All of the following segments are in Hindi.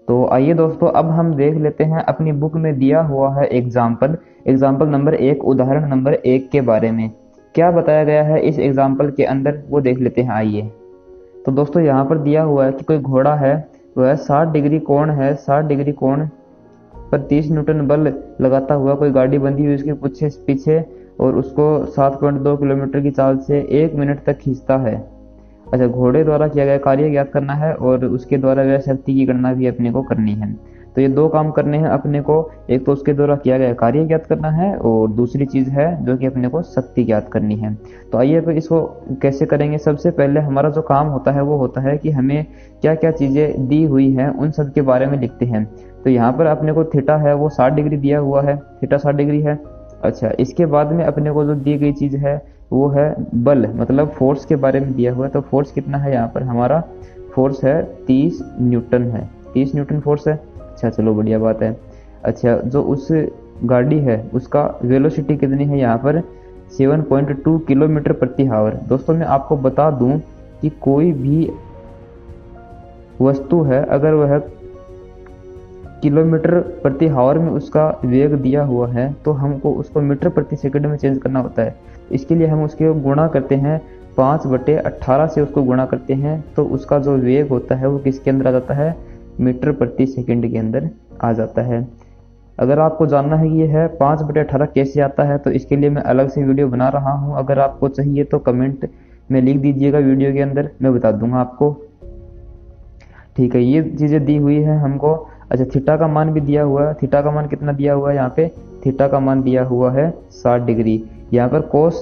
तो आइए दोस्तों, अब हम देख लेते हैं अपनी बुक में दिया हुआ है एग्जाम्पल एग्जाम्पल नंबर 1, उदाहरण नंबर 1 के बारे में। क्या बताया गया है इस एग्जाम्पल के अंदर वो देख लेते हैं। आइए तो दोस्तों, यहाँ पर दिया हुआ है कि कोई घोड़ा है, वह 60 डिग्री कोण है, 60 डिग्री कोण पर 30 न्यूटन बल लगाता हुआ कोई गाड़ी बंधी हुई उसके पीछे पीछे और उसको 7.2 किलोमीटर की चाल से 1 मिनट तक खींचता है। अच्छा, घोड़े द्वारा किया गया कार्य ज्ञात करना है और उसके द्वारा वह शक्ति की गणना भी अपने को करनी है। तो ये दो काम करने हैं अपने को, एक तो उसके द्वारा किया गया कार्य ज्ञात करना है और दूसरी चीज है जो कि अपने को शक्ति ज्ञात करनी है। तो आइए फिर इसको कैसे करेंगे। सबसे पहले हमारा जो काम होता है वो होता है कि हमें क्या क्या चीजें दी हुई हैं उन सब के बारे में लिखते हैं। तो यहाँ पर अपने को थीटा है वो 60 डिग्री दिया हुआ है, थीटा 60 डिग्री है। अच्छा, इसके बाद में अपने को जो दी गई चीज है वो है बल, मतलब फोर्स के बारे में दिया हुआ है। तो फोर्स कितना है, यहाँ पर हमारा फोर्स है 30 न्यूटन है, 30 न्यूटन फोर्स है। अच्छा चलो, बढ़िया बात है। अच्छा, जो उस गाड़ी है उसका वेलोसिटी कितनी है, यहाँ पर 7.2 किलोमीटर प्रति हावर। दोस्तों मैं आपको बता दूं कि कोई भी वस्तु है अगर वह किलोमीटर प्रति हावर में उसका वेग दिया हुआ है तो हमको उसको मीटर प्रति सेकंड में चेंज करना होता है। इसके लिए हम उसके गुणा करते हैं 5/18 से, उसको गुणा करते हैं तो उसका जो वेग होता है वो किसके अंदर आ जाता है, मीटर प्रति सेकंड के अंदर आ जाता है। अगर आपको जानना है कि ये है 5/18 कैसे आता है तो इसके लिए मैं अलग से वीडियो बना रहा हूँ। अगर आपको चाहिए तो कमेंट में लिख दीजिएगा, वीडियो के अंदर मैं बता दूंगा आपको। ठीक है, ये चीजें दी हुई है हमको। अच्छा, थीटा का मान भी दिया हुआ है। थीटा का मान कितना दिया हुआ है, यहाँ पे थीटा का मान दिया हुआ है 60 डिग्री। यहाँ पर कोस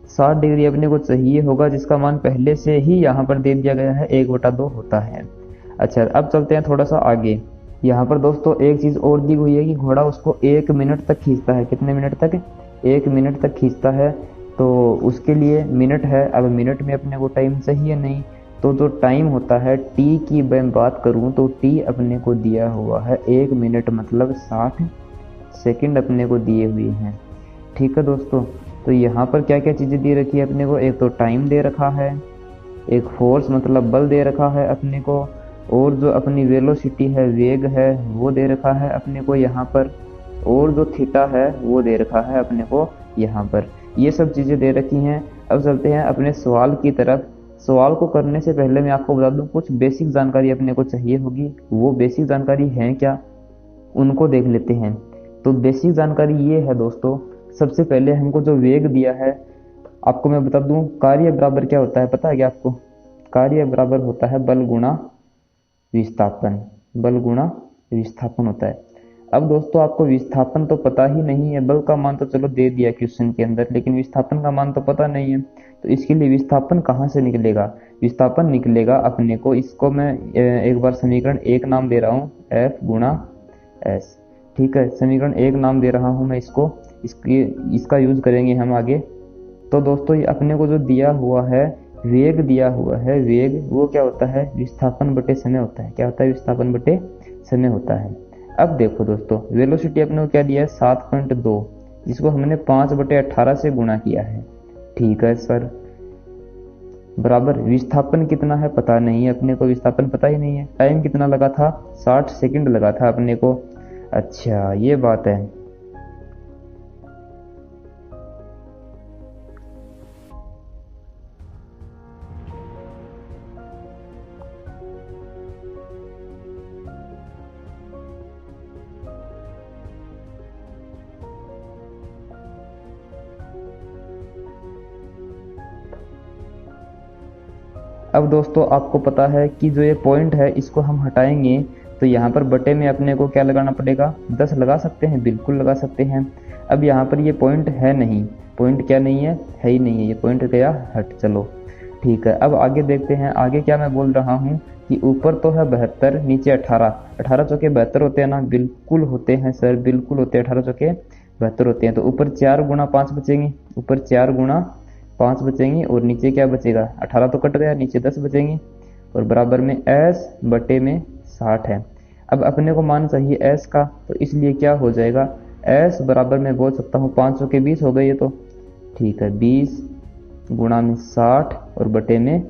60 डिग्री अपने को चाहिए होगा जिसका मान पहले से ही यहाँ पर दे दिया गया है, 1/2 होता है। अच्छा, अब चलते हैं थोड़ा सा आगे। यहाँ पर दोस्तों एक चीज और दी हुई है कि घोड़ा उसको 1 मिनट तक खींचता है। कितने मिनट तक, 1 मिनट तक खींचता है। तो उसके लिए मिनट है, अब मिनट में अपने को टाइम चाहिए नहीं, तो जो टाइम होता है टी की मैं बात करूं तो टी अपने को दिया हुआ है 1 मिनट, मतलब 60 सेकंड अपने को दिए हुए हैं। ठीक है दोस्तों, तो यहाँ पर क्या क्या चीज़ें दे रखी है अपने को, एक तो टाइम दे रखा है, एक फोर्स मतलब बल दे रखा है अपने को, और जो अपनी वेलोसिटी है वेग है वो दे रखा है अपने को यहाँ पर, और जो थीटा है वो दे रखा है अपने को यहाँ पर। ये सब चीज़ें दे रखी हैं। अब चलते हैं अपने सवाल की तरफ। सवाल को करने से पहले मैं आपको बता दूं कुछ बेसिक जानकारी अपने को चाहिए होगी। वो बेसिक जानकारी है क्या, उनको देख लेते हैं। तो बेसिक जानकारी ये है दोस्तों, सबसे पहले हमको जो वेग दिया है, आपको मैं बता दूं कार्य बराबर क्या होता है, पता है क्या आपको? कार्य बराबर होता है बल गुणा विस्थापन, बल गुणा विस्थापन होता है। अब दोस्तों आपको विस्थापन तो पता ही नहीं है, बल का मान तो चलो दे दिया क्वेश्चन के अंदर, लेकिन विस्थापन का मान तो पता नहीं है। तो इसके लिए विस्थापन कहाँ से निकलेगा, विस्थापन निकलेगा अपने को, इसको मैं एक बार समीकरण 1 नाम दे रहा हूँ, F गुणा S। ठीक है, समीकरण 1 नाम दे रहा हूँ मैं इसको, इसका यूज करेंगे हम आगे। तो दोस्तों ये अपने को जो दिया हुआ है वेग दिया हुआ है, वेग वो क्या होता है, विस्थापन बटे समय होता है। क्या होता है, विस्थापन बटे समय होता है। अब देखो दोस्तों, वेलोसिटी अपने को क्या दिया है 7.2, जिसको हमने 5/18 से गुणा किया है। ठीक है सर, बराबर विस्थापन कितना है पता नहीं है अपने को, विस्थापन पता ही नहीं है। टाइम कितना लगा था, 60 सेकंड लगा था अपने को। अच्छा ये बात है। अब दोस्तों आपको पता है कि जो ये पॉइंट है इसको हम हटाएंगे तो यहाँ पर बटे में अपने को क्या लगाना पड़ेगा, 10 लगा सकते हैं, बिल्कुल लगा सकते हैं। अब यहाँ पर ये पॉइंट है नहीं, पॉइंट क्या नहीं है ही नहीं है, ये पॉइंट गया हट। चलो ठीक है, अब आगे देखते हैं। आगे क्या मैं बोल रहा हूँ कि ऊपर तो है 72, नीचे 18, 18 चौके 72 होते हैं ना, बिल्कुल होते हैं सर, बिल्कुल होते हैं, 18 चौके 72 होते हैं। तो ऊपर 4 गुणा 5 बचेंगे, ऊपर 4 गुणा 5 बचेंगी और नीचे क्या बचेगा, 18 तो कट गया, नीचे 10 बचेंगी और बराबर में S बटे में 60 है। अब अपने को मान चाहिए S का, तो इसलिए क्या हो जाएगा, S बराबर में बोल सकता हूँ 5 के 20 हो गए ये तो। ठीक है, 20 गुणा में 60 और बटे में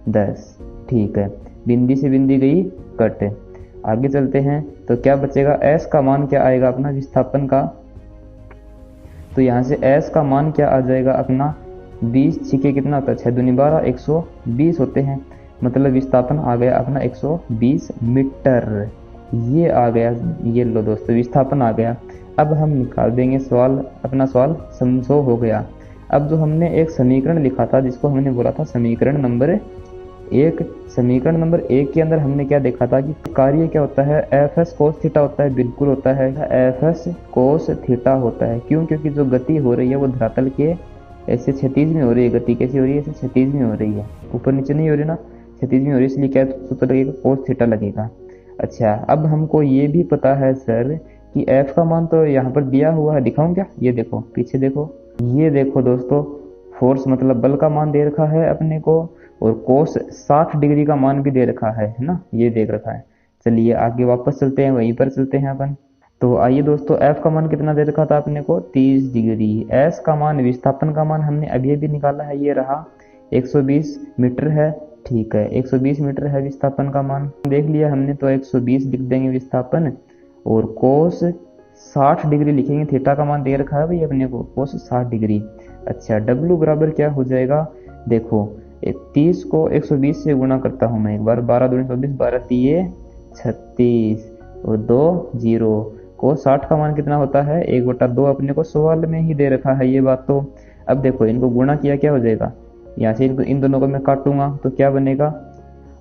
10। ठीक है, बिंदी से बिंदी गई कट। आगे चलते हैं तो क्या बचेगा, एस का मान क्या आएगा अपना विस्थापन का, तो यहाँ से एस का मान क्या आ जाएगा अपना 20 छिके कितना होता है 6 दूनी 12 120 होते हैं, मतलब विस्थापन आ गया अपना 120 मीटर। ये आ गया, ये लो दोस्तों विस्थापन आ गया। अब हम निकाल देंगे सवाल, अपना सवाल समझो हो गया। अब जो हमने एक समीकरण लिखा था जिसको हमने बोला था समीकरण नंबर 1, समीकरण नंबर 1 के अंदर हमने क्या देखा था कि कार्य क्या होता है, एफ एस कोस थीटा होता है, बिल्कुल होता है एफ एस कोस थीटा होता है। क्यों, क्योंकि जो गति हो रही है वो धरातल के ऐसे क्षैतिज में हो रही है, गति कैसी हो रही है, ऐसे क्षैतिज में हो रही है, ऊपर नीचे नहीं हो रही ना, क्षैतिज में हो रही है, इसलिए क्या सूत्र लगेगा, कोस थीटा लगेगा। अच्छा, अब हमको ये भी पता है सर कि एफ का मान तो यहाँ पर दिया हुआ है, दिखाऊं क्या, ये देखो पीछे देखो, ये देखो दोस्तों, फोर्स मतलब बल का मान दे रखा है अपने को, और कोस 60 डिग्री का मान भी दे रखा है ना, ये देख रखा है। चलिए आगे वापस चलते हैं, वहीं पर चलते हैं अपन। तो आइए दोस्तों, एफ का मान कितना दे रखा था अपने को 30 डिग्री, एस का मान विस्थापन का मान हमने अभी अभी निकाला है, ये रहा 120 मीटर है, ठीक है 120 मीटर है विस्थापन का मान, देख लिया हमने, तो 120 लिख देंगे विस्थापन, और कोस 60 डिग्री लिखेंगे, थीटा का मान दे रखा है भाई अपने को कोस 60 डिग्री। अच्छा, डब्लू बराबर क्या हो जाएगा, देखो 30 को 120 से गुणा करता हूं मैं एक बार, 12 दूनी 24, 12 तिये 36 और 2 0, को 60 का मान कितना होता है 1/2, अपने को सवाल में ही दे रखा है ये बात। तो अब देखो इनको गुणा किया क्या हो जाएगा, यहाँ से इनको इन दोनों को मैं काटूंगा तो क्या बनेगा,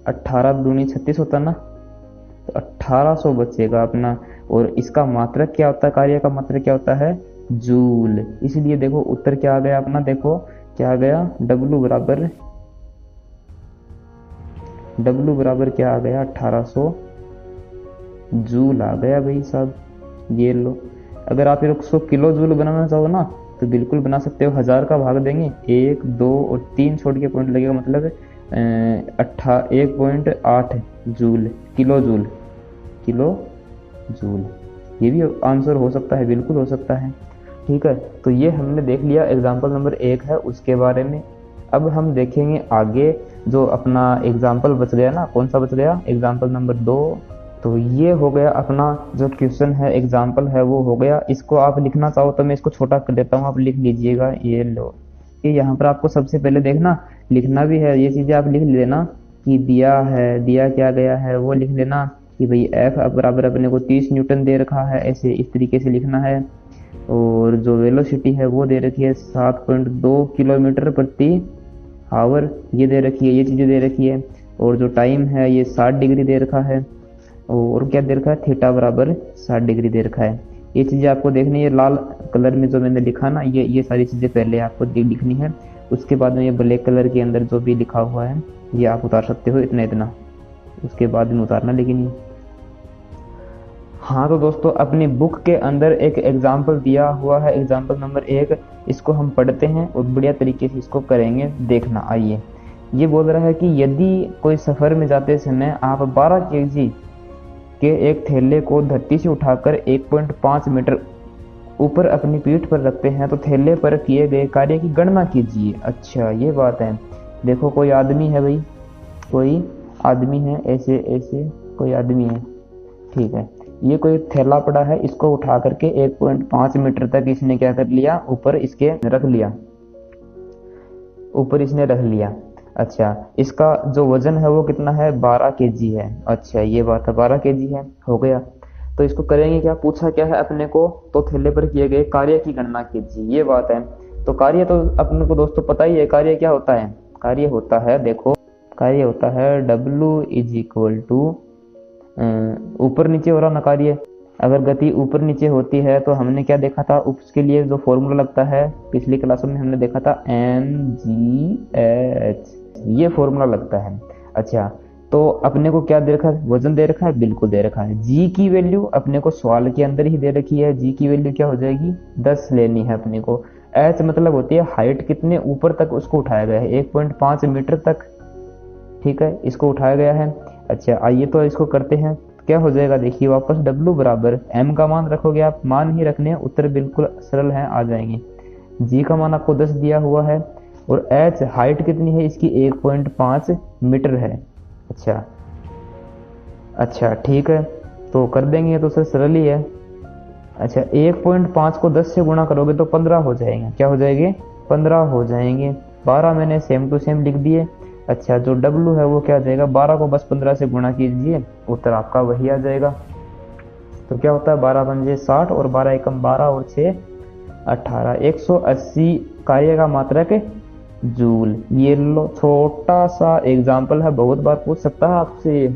18 दूनी 36 होता ना, तो 1800 बचेगा अपना। और इसका मात्रक क्या होता है, कार्य का मात्रक क्या होता है, जूल, इसलिए देखो उत्तर क्या आ गया अपना, देखो क्या आ गया, डब्लू बराबर क्या आ गया 1800 जूल आ गया भाई साहब, ये लो। अगर आप 100 किलो जूल बनाना चाहो ना तो बिल्कुल बना सकते हो, 1000 का भाग देंगे, 1 2 और 3 छोड़ के पॉइंट लगेगा, मतलब 1.8 जूल, किलो जूल, ये भी आंसर हो सकता है, बिल्कुल हो सकता है। ठीक है, तो ये हमने देख लिया एग्जाम्पल नंबर 1 है उसके बारे में। अब हम देखेंगे आगे जो अपना एग्जाम्पल बच गया ना, कौन सा बच गया, एग्जाम्पल नंबर 2। तो ये हो गया अपना जो क्वेश्चन है, एग्जाम्पल है वो हो गया। इसको आप लिखना चाहो तो मैं इसको छोटा कर देता हूँ, आप लिख लीजिएगा, ये लो, कि यहाँ पर आपको सबसे पहले देखना लिखना भी है, ये चीजें आप लिख लेना कि दिया है, दिया क्या गया है वो लिख लेना कि भाई एफ बराबर अपने को 30 न्यूटन दे रखा है, ऐसे इस तरीके से लिखना है। और जो वेलोसिटी है वो दे रखी है 7.2 किलोमीटर प्रति आवर, ये दे रखी है, ये चीजें दे रखी है। और जो टाइम है ये 60 डिग्री दे रखा है, और क्या दे रखा है, थीटा बराबर 60 डिग्री दे रखा है। ये चीजें आपको देखनी है, लाल कलर में जो मैंने लिखा ना, ये सारी चीजें पहले आपको लिखनी है, उसके बाद में ये ब्लैक कलर के अंदर जो भी लिखा हुआ है ये आप उतार सकते हो, इतना उसके बाद में उतारना, लेकिन ये हाँ। तो दोस्तों अपनी बुक के अंदर एक एग्जाम्पल दिया हुआ है, एग्जाम्पल नंबर 1, इसको हम पढ़ते हैं और बढ़िया तरीके से इसको करेंगे, देखना। आइए, ये बोल रहा है कि यदि कोई सफर में जाते समय आप 12 kg के एक थैले को धरती से उठाकर 1.5 मीटर ऊपर अपनी पीठ पर रखते हैं तो थैले पर किए गए कार्य की गणना कीजिए। अच्छा, ये बात है, देखो कोई आदमी है भाई, कोई आदमी है, ऐसे ऐसे कोई आदमी है, ठीक है, ये कोई थैला पड़ा है, इसको उठा करके 1.5 मीटर तक इसने क्या कर लिया, ऊपर इसके रख लिया, ऊपर इसने रख लिया। अच्छा, इसका जो वजन है वो कितना है, 12 kg है। अच्छा, ये बात है, 12 kg है, हो गया। तो इसको करेंगे क्या, पूछा क्या है अपने को, तो थैले पर किए गए कार्य की गणना कीजिए, ये बात है। तो कार्य तो अपने को दोस्तों पता ही है, कार्य क्या होता है, कार्य होता है, देखो कार्य होता है W इज इक्वल टू, ऊपर नीचे हो रहा ना कार्य, अगर गति ऊपर नीचे होती है तो हमने क्या देखा था, उसके लिए जो फॉर्मूला लगता है, पिछली क्लासों में हमने देखा था mgh, ये फॉर्मूला लगता है। अच्छा, तो अपने को क्या दे रखा है, वजन दे रखा है, बिल्कुल दे रखा है। g की वैल्यू अपने को सवाल के अंदर ही दे रखी है, g की वैल्यू क्या हो जाएगी, 10 लेनी है अपने को। h मतलब होती है हाइट, कितने ऊपर तक उसको उठाया गया है, 1.5 मीटर तक, ठीक है, इसको उठाया गया है। अच्छा, आइए तो इसको करते हैं, क्या हो जाएगा, देखिए वापस W बराबर m का मान रखोगे आप, मान ही रखने हैं, उत्तर बिल्कुल सरल है, आ जाएंगे। g का मान आपको 10 दिया हुआ है, और h हाइट कितनी है इसकी, 1.5 मीटर है। अच्छा, अच्छा ठीक है, तो कर देंगे, ये तो सर सरल ही है। अच्छा 1.5 को 10 से गुणा करोगे तो 15 हो जाएंगे। क्या हो जाएंगे? 15 हो जाएंगे। 12 मैंने सेम टू सेम लिख दिए। अच्छा जो डब्लू है वो क्या आ जाएगा? 12 को बस 15 से गुणा कीजिए, उत्तर आपका वही आ जाएगा। तो क्या होता है? 12 पंजे 60 और 12 एकम 12 और 6 18, 180 कार्य का मात्रक जूल। ये लो छोटा सा एग्जाम्पल है, बहुत बार पूछ सकता है आपसे ये,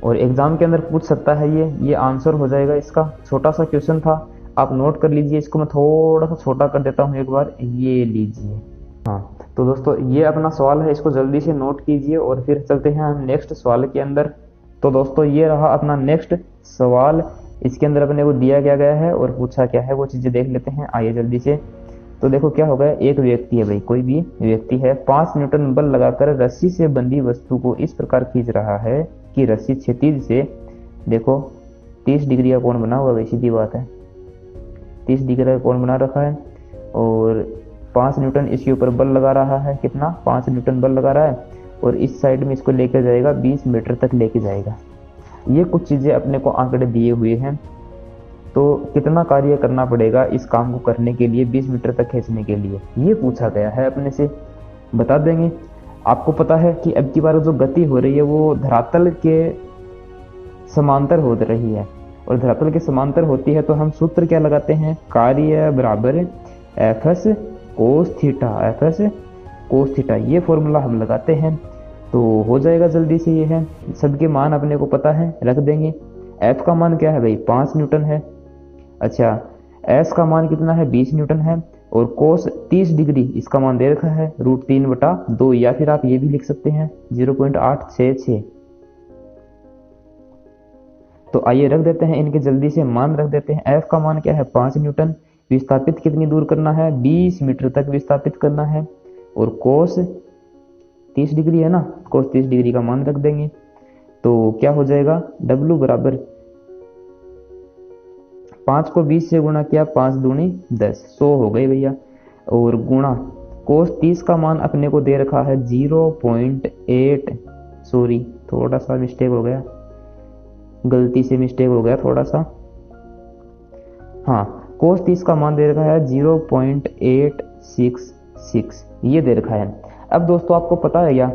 और एग्जाम के अंदर पूछ सकता है ये आंसर हो जाएगा इसका। छोटा सा क्वेश्चन था, आप नोट कर लीजिए। इसको मैं थोड़ा सा छोटा कर देता हूँ एक बार, ये लीजिए। हाँ तो दोस्तों ये अपना सवाल है, इसको जल्दी से नोट कीजिए और फिर चलते हैं हम नेक्स्ट सवाल के अंदर। तो दोस्तों ये रहा अपना नेक्स्ट सवाल। इसके अंदर अपने को दिया क्या गया है और पूछा क्या है, वो चीजें देख लेते हैं, आइए जल्दी से। तो देखो क्या हो गया, एक व्यक्ति है भाई, कोई भी व्यक्ति है, 5 न्यूटन बल लगाकर रस्सी से बंधी वस्तु को इस प्रकार खींच रहा है कि रस्सी क्षैतिज से, देखो 30 डिग्री का कोण बना हुआ भाई, सीधी बात है, 30 डिग्री का कोण बना रखा है और 5 न्यूटन इसके ऊपर बल लगा रहा है। कितना? 5 न्यूटन बल लगा रहा है और इस साइड में इसको लेकर जाएगा 20 मीटर तक लेके जाएगा। ये कुछ चीजें अपने को आंकड़े दिए हुए हैं। तो कितना कार्य करना पड़ेगा इस काम को करने के लिए, 20 मीटर तक खींचने के लिए, ये पूछा गया है अपने से। बता देंगे। आपको पता है कि अब की बार जो गति हो रही है वो धरातल के समांतर हो रही है, और धरातल के समांतर होती है तो हम सूत्र क्या लगाते हैं? कार्य बराबर F S cos theta, F S cos theta, ये फॉर्मूला हम लगाते हैं। तो हो जाएगा जल्दी से। ये है, सबके मान अपने को पता है, रख देंगे। एफ का मान क्या है भाई? 5 न्यूटन है। अच्छा एस का मान कितना है? 20 न्यूटन है। और कोस 30 डिग्री इसका मान दे रखा है √3/2, या फिर आप ये भी लिख सकते हैं 0.866। तो आइए रख देते हैं इनके, जल्दी से मान रख देते हैं। एफ का मान क्या है? 5 न्यूटन। विस्थापित कितनी दूर करना है? 20 मीटर तक विस्थापित करना है। और कोस 30 डिग्री है ना, कोस 30 डिग्री का मान रख देंगे। तो क्या हो जाएगा? डब्लू बराबर 5 को 20 से गुणा किया, 5 दूनी 10, 100 हो गई भैया। और गुणा कोस 30 का मान अपने को दे रखा है 0.8, सॉरी थोड़ा सा मिस्टेक हो गया, गलती से मिस्टेक हो गया थोड़ा सा। हाँ कोस 30 का मान दे रखा है 0.866, ये दे रखा है। अब दोस्तों आपको पता है क्या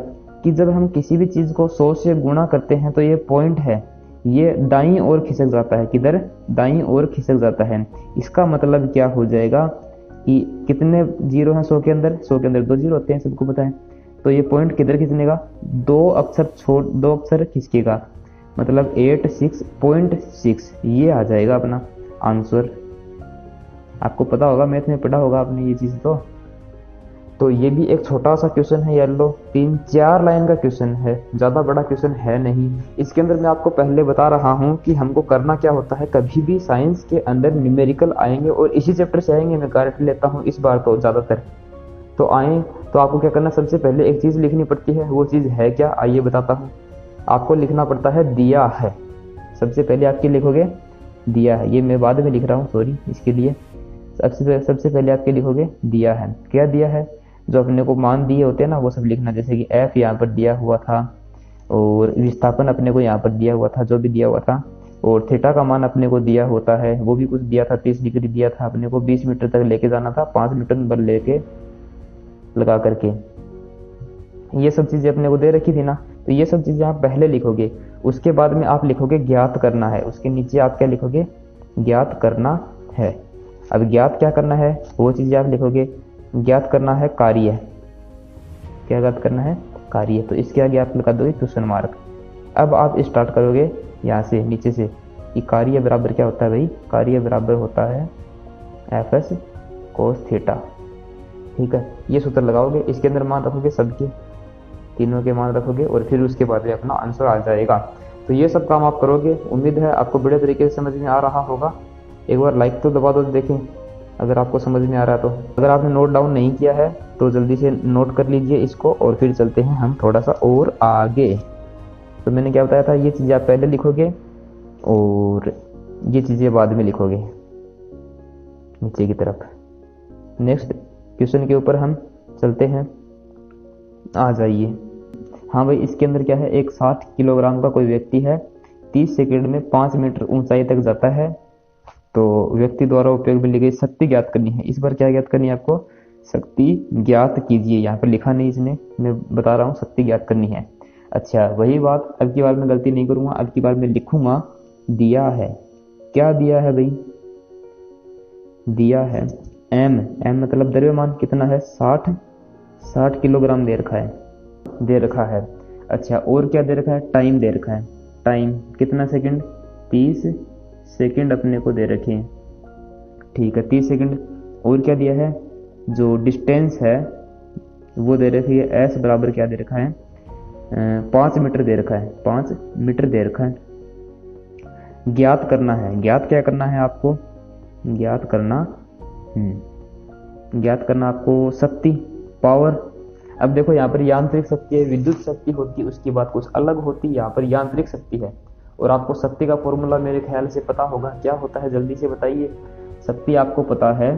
कि जब हम किसी भी चीज को 100 से गुणा करते हैं तो ये पॉइंट है, ये दाईं ओर खिसक जाता है। किधर? दाईं ओर खिसक जाता है। इसका मतलब क्या हो जाएगा कि कितने जीरो हैं 100 के अंदर? 100 के अंदर 2 जीरो होते हैं, सबको पता है। तो ये पॉइंट किधर खिंचनेगा? 2 अक्षर खिसकेगा, मतलब 86.6, ये आ जाएगा अपना आंसर। आपको पता होगा, मैथ में पढ़ा होगा आपने ये चीज। तो ये भी एक छोटा सा क्वेश्चन है, येलो 3-4 लाइन का क्वेश्चन है, ज़्यादा बड़ा क्वेश्चन है नहीं। इसके अंदर मैं आपको पहले बता रहा हूँ कि हमको करना क्या होता है। कभी भी साइंस के अंदर न्यूमेरिकल आएंगे और इसी चैप्टर से आएंगे, मैं गारंटी लेता हूँ इस बार तो ज़्यादातर तो आए। तो आपको क्या करना, सबसे पहले एक चीज़ लिखनी पड़ती है। वो चीज़ है क्या? आइए बताता हूँ। आपको लिखना पड़ता है दिया है। सबसे पहले आपके लिखोगे दिया है, ये मैं बाद में लिख रहा हूँ, सॉरी इसके लिए। सबसे पहले आपके लिखोगे दिया है। क्या दिया है? जो अपने को मान दिए होते हैं ना, वो सब लिखना। जैसे कि एफ यहाँ पर दिया हुआ था और विस्थापन अपने को यहाँ पर दिया हुआ था, जो भी दिया हुआ था, और थीटा का मान अपने को दिया होता है, वो भी कुछ दिया था, 30 डिग्री दिया था अपने को, 20 मीटर तक लेके जाना था, 5 न्यूटन बल लेके लगा करके, ये सब चीजें अपने को दे रखी थी ना। तो ये सब चीजें आप पहले लिखोगे, उसके बाद में आप लिखोगे ज्ञात करना है। उसके नीचे आप क्या लिखोगे? ज्ञात करना है। अब ज्ञात क्या करना है वो चीजें आप लिखोगे। ज्ञात करना है कार्य। क्या ज्ञात करना है? कार्य। तो इसके आगे आप लगा दोगे क्वेश्चन मार्क। अब आप स्टार्ट करोगे यहाँ से नीचे से कि कार्य बराबर क्या होता है भाई? कार्य बराबर होता है एफ एस कोस थीटा। ठीक है, ये सूत्र लगाओगे, इसके अंदर मान रखोगे, सबके तीनों के मान रखोगे, और फिर उसके बाद में अपना आंसर आ जाएगा। तो ये सब काम आप करोगे। उम्मीद है आपको बड़े तरीके से समझ में आ रहा होगा। एक बार लाइक तो दबा दो, देखें अगर आपको समझ में आ रहा है तो। अगर आपने नोट डाउन नहीं किया है तो जल्दी से नोट कर लीजिए इसको, और फिर चलते हैं हम थोड़ा सा और आगे। तो मैंने क्या बताया था, ये चीज़ें आप पहले लिखोगे और ये चीज़ें बाद में लिखोगे नीचे की तरफ। नेक्स्ट क्वेश्चन के ऊपर हम चलते हैं, आ जाइए। हाँ भाई, इसके अंदर क्या है, एक 60 किलोग्राम का कोई व्यक्ति है, 30 सेकंड में 5 मीटर ऊंचाई तक जाता है। तो व्यक्ति द्वारा उपयोग में ली गई शक्ति ज्ञात करनी है। इस बार क्या ज्ञात करनी है आपको? शक्ति ज्ञात कीजिए। यहाँ पर लिखा नहीं इसने, मैं बता रहा हूँ शक्ति ज्ञात करनी है। अच्छा वही बात, अब की बार मैं गलती नहीं करूंगा, अब की बार मैं लिखूंगा दिया है। क्या दिया है भाई? दिया है एम। एम मतलब द्रव्यमान कितना है? 60 किलोग्राम दे रखा है। अच्छा और क्या दे रखा है? टाइम दे रखा है। टाइम कितना सेकंड? 30 सेकंड अपने को दे रखे हैं। ठीक है 30 सेकंड। और क्या दिया है? जो डिस्टेंस है वो दे रखी है, एस बराबर क्या दे रखा है? 5 मीटर दे रखा है। 5 मीटर दे रखा है। ज्ञात करना है। ज्ञात क्या करना है आपको? ज्ञात करना आपको शक्ति, पावर। अब देखो यहाँ पर यांत्रिक शक्ति है, विद्युत शक्ति होती है, उसकी बात कुछ अलग होती है। यहाँ पर यांत्रिक शक्ति है और आपको शक्ति का फॉर्मूला मेरे ख्याल से पता होगा। क्या होता है जल्दी से बताइए। शक्ति आपको पता है,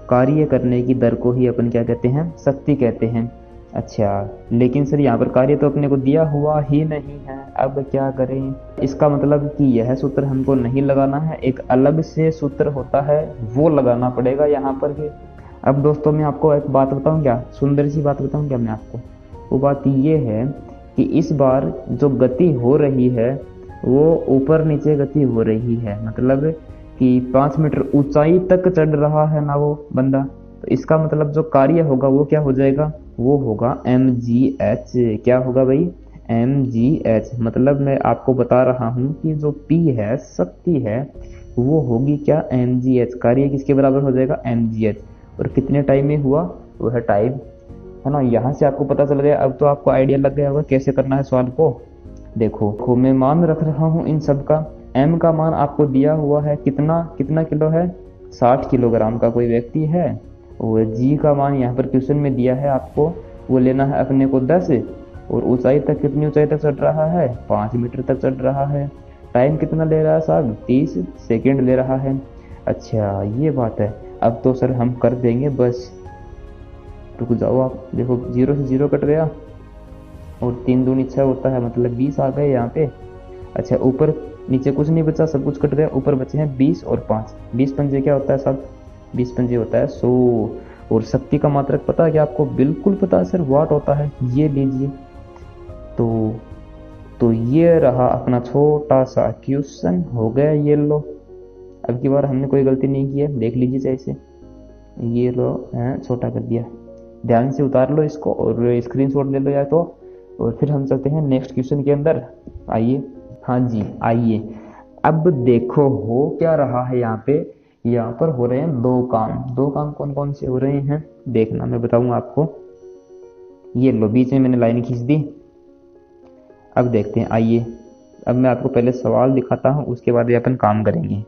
कार्य करने की दर को ही अपन क्या कहते हैं? शक्ति कहते हैं। अच्छा लेकिन सर यहाँ पर कार्य तो अपने को दिया हुआ ही नहीं है, अब क्या करें? इसका मतलब कि यह सूत्र हमको नहीं लगाना है, एक अलग से सूत्र होता है वो लगाना पड़ेगा यहाँ पर भी। अब दोस्तों मैं आपको एक बात बताऊं क्या, सुंदर सी बात बताऊं क्या मैं आपको? वो बात ये है कि इस बार जो गति हो रही है वो ऊपर नीचे गति हो रही है, मतलब कि 5 मीटर ऊंचाई तक चढ़ रहा है ना वो बंदा। तो इसका मतलब जो कार्य होगा वो क्या हो जाएगा? वो होगा mgh। क्या होगा भाई? mgh। मतलब मैं आपको बता रहा हूँ कि जो P है, शक्ति है, वो होगी क्या? mgh। कार्य किसके बराबर हो जाएगा? mgh। और कितने टाइम में हुआ? वो है टाइम, है ना। यहाँ से आपको पता चल गया। अब तो आपको आइडिया लग गया होगा कैसे करना है सवाल को। देखो मैं मान रख रहा हूँ इन सब का। m का मान आपको दिया हुआ है कितना किलो है? 60 किलोग्राम का कोई व्यक्ति है। और g का मान यहाँ पर क्वेश्चन में दिया है आपको, वो लेना है अपने को 10। और ऊंचाई तक कितनी ऊंचाई तक चढ़ रहा है? 5 मीटर तक चढ़ रहा है। टाइम कितना ले रहा है साहब? 30 सेकंड ले रहा है। अच्छा ये बात है। अब तो सर हम कर देंगे, बस रुक जाओ आप। देखो 0 से 0 कट गया और 3 दूनी 6 होता है, मतलब 20 आ गए यहाँ पे। अच्छा ऊपर नीचे कुछ नहीं बचा, सब कुछ कट गया। ऊपर बचे हैं 20 और 5। 20 पंजे क्या होता है साहब? 20 पंजे होता है 100। और शक्ति का मात्रक पता है क्या आपको? बिल्कुल पता है सर, वाट होता है। ये लीजिए। तो ये रहा अपना छोटा सा क्वेश्चन, हो गया। ये लो, अब की बार हमने कोई गलती नहीं की है, देख लीजिए जैसे। ये लो छोटा कर दिया, ध्यान से उतार लो इसको और स्क्रीनशॉट ले लो या तो। और फिर हम चलते हैं नेक्स्ट क्वेश्चन के अंदर। आइए, हाँ जी आइए। अब देखो हो क्या रहा है यहाँ पे। यहाँ पर हो रहे हैं दो काम कौन कौन से हो रहे हैं देखना, मैं बताऊंगा आपको। ये लो बीच में मैंने लाइन खींच दी। अब देखते हैं, आइए। अब मैं आपको पहले सवाल दिखाता हूँ, उसके बाद ये अपन काम करेंगे।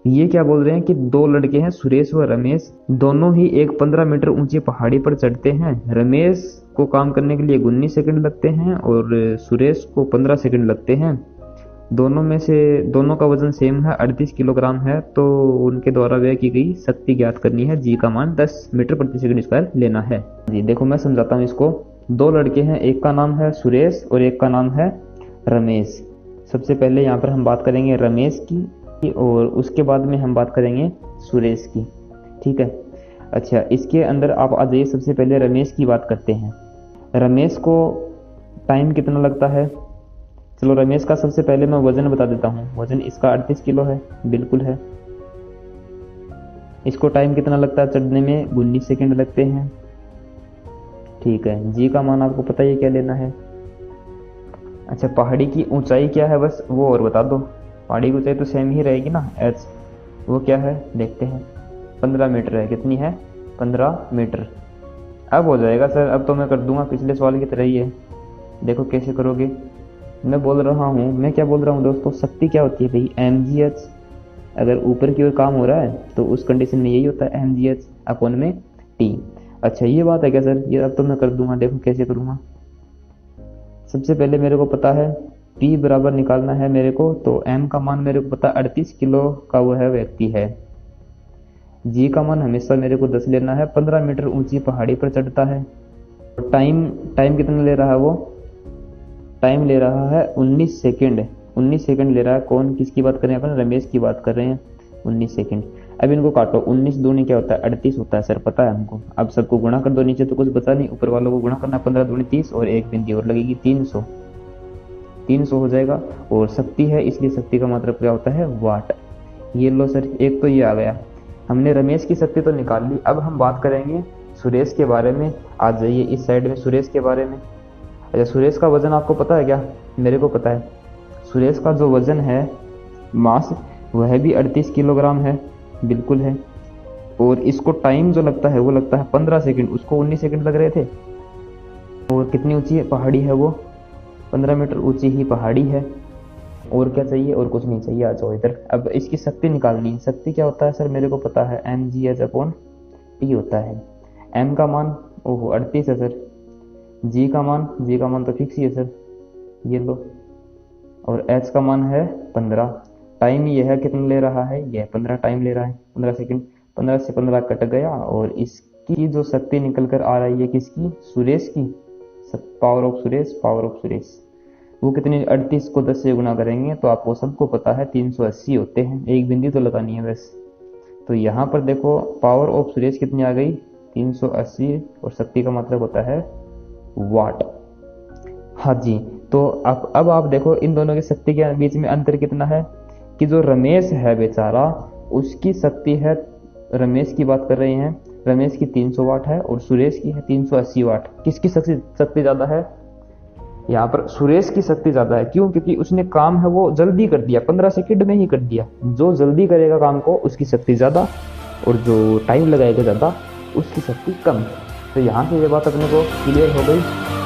ये क्या बोल रहे हैं कि दो लड़के हैं, सुरेश व रमेश, दोनों ही एक 15 मीटर ऊंची पहाड़ी पर चढ़ते हैं। रमेश को काम करने के लिए 19 सेकंड लगते हैं और सुरेश को 15 सेकंड लगते हैं। दोनों का वजन सेम है, 38 किलोग्राम है। तो उनके द्वारा व्यय की गई शक्ति ज्ञात करनी है। जी का मान 10 मीटर प्रति सेकंड स्क्वायर लेना है। जी देखो मैं समझाता हूँ इसको। दो लड़के हैं, एक का नाम है सुरेश और एक का नाम है रमेश। सबसे पहले यहाँ पर हम बात करेंगे रमेश की और उसके बाद में हम बात करेंगे सुरेश की, ठीक है। अच्छा, इसके अंदर आप आ जाइए। सबसे पहले रमेश की बात करते हैं। रमेश को टाइम कितना लगता है? चलो रमेश का सबसे पहले मैं वजन बता देता हूँ। वजन इसका 38 किलो है, बिल्कुल है। इसको टाइम कितना लगता है चढ़ने में? 19 सेकंड लगते हैं, ठीक है। जी का मान आपको पता ही क्या लेना है। अच्छा, पहाड़ी की ऊंचाई क्या है बस वो और बता दो। पहाड़ी की ऊंचाई तो सेम ही रहेगी ना, एच। वो क्या है देखते हैं, 15 मीटर है। कितनी है? 15 मीटर। अब हो जाएगा सर, अब तो मैं कर दूंगा पिछले सवाल की तरह ही है। देखो कैसे करोगे। मैं बोल रहा हूँ, मैं क्या बोल रहा हूँ दोस्तों, शक्ति क्या होती है भाई? mgh। अगर ऊपर की ओर काम हो रहा है तो उस कंडीशन में यही होता है, mgh अपॉन में t। अच्छा ये बात है क्या सर? ये अब तो मैं कर दूंगा, देखो कैसे करूँगा। सबसे पहले मेरे को पता है p बराबर निकालना है मेरे को, तो m का मान मेरे को पता 38 किलो का वो है व्यक्ति है। g का मान हमेशा मेरे को 10 लेना है, 15 मीटर ऊंची पहाड़ी पर चढ़ता है। टाइम कितना ले रहा है वो? टाइम ले रहा है 19 सेकंड। 19 सेकंड ले रहा है। कौन किसकी बात कर रहे हैं अपन? रमेश की बात कर रहे हैं। 19 सेकंड। अब इनको काटो। 19 दूनी क्या होता है? 38 होता है सर, पता है हमको। अब सबको गुणा कर दो, नीचे तो कुछ बचा नहीं, ऊपर वालों को गुणा करना। 15 दूनी 30 और एक बिंदी और लगेगी 300। 300 हो जाएगा। और शक्ति है इसलिए शक्ति का मतलब क्या होता है? वाट। ये लो सर, एक तो ये आ गया। हमने रमेश की शक्ति तो निकाल ली। अब हम बात करेंगे सुरेश के बारे में। आ जाइए इस साइड में, सुरेश के बारे में। अच्छा, सुरेश का वजन आपको पता है क्या? मेरे को पता है। सुरेश का जो वजन है, मास, वह भी 38 किलोग्राम है, बिल्कुल है। और इसको टाइम जो लगता है वो लगता है 15 सेकंड। उसको 19 सेकंड लग रहे थे। और कितनी ऊंची है पहाड़ी है वो? 15 मीटर ऊंची ही पहाड़ी है। और क्या चाहिए? और कुछ नहीं चाहिए। आ जाओ इधर। अब इसकी शक्ति निकालनी है। शक्ति क्या होता है सर? मेरे को पता है, mgh/t होता है। m का मान ओहो 38 है सर। g का मान तो फिक्स ही है सर, ये लो। और h का मान है 15। टाइम ये है, कितना ले रहा है? यह 15 टाइम ले रहा है, 15 सेकंड। 15 से 15 कट गया और इसकी जो शक्ति निकल कर आ रही है किसकी? सुरेश की। Power of Suresh. वो कितनी? 38 को 10 से गुणा करेंगे तो आपको सबको पता है 380 होते हैं। एक बिंदी तो लगानी है बस। तो यहाँ पर देखो पावर ऑफ सुरेश कितनी आ गई? 380। और शक्ति का मतलब होता है वाट। हाँ जी। तो अब आप देखो इन दोनों की शक्ति के बीच में अंतर कितना है कि जो रमेश है बेचारा, उसकी शक्ति है, रमेश की बात कर रहे हैं, रमेश की 300 वाट है और सुरेश की है 380 वाट। किसकी शक्ति ज्यादा है? यहाँ पर सुरेश की शक्ति ज्यादा है। क्यों? क्योंकि उसने काम है वो जल्दी कर दिया, 15 सेकंड में ही कर दिया। जो जल्दी करेगा काम को उसकी शक्ति ज्यादा, और जो टाइम लगाएगा ज्यादा उसकी शक्ति कम। तो यहाँ से ये बात अपने को क्लियर हो गई।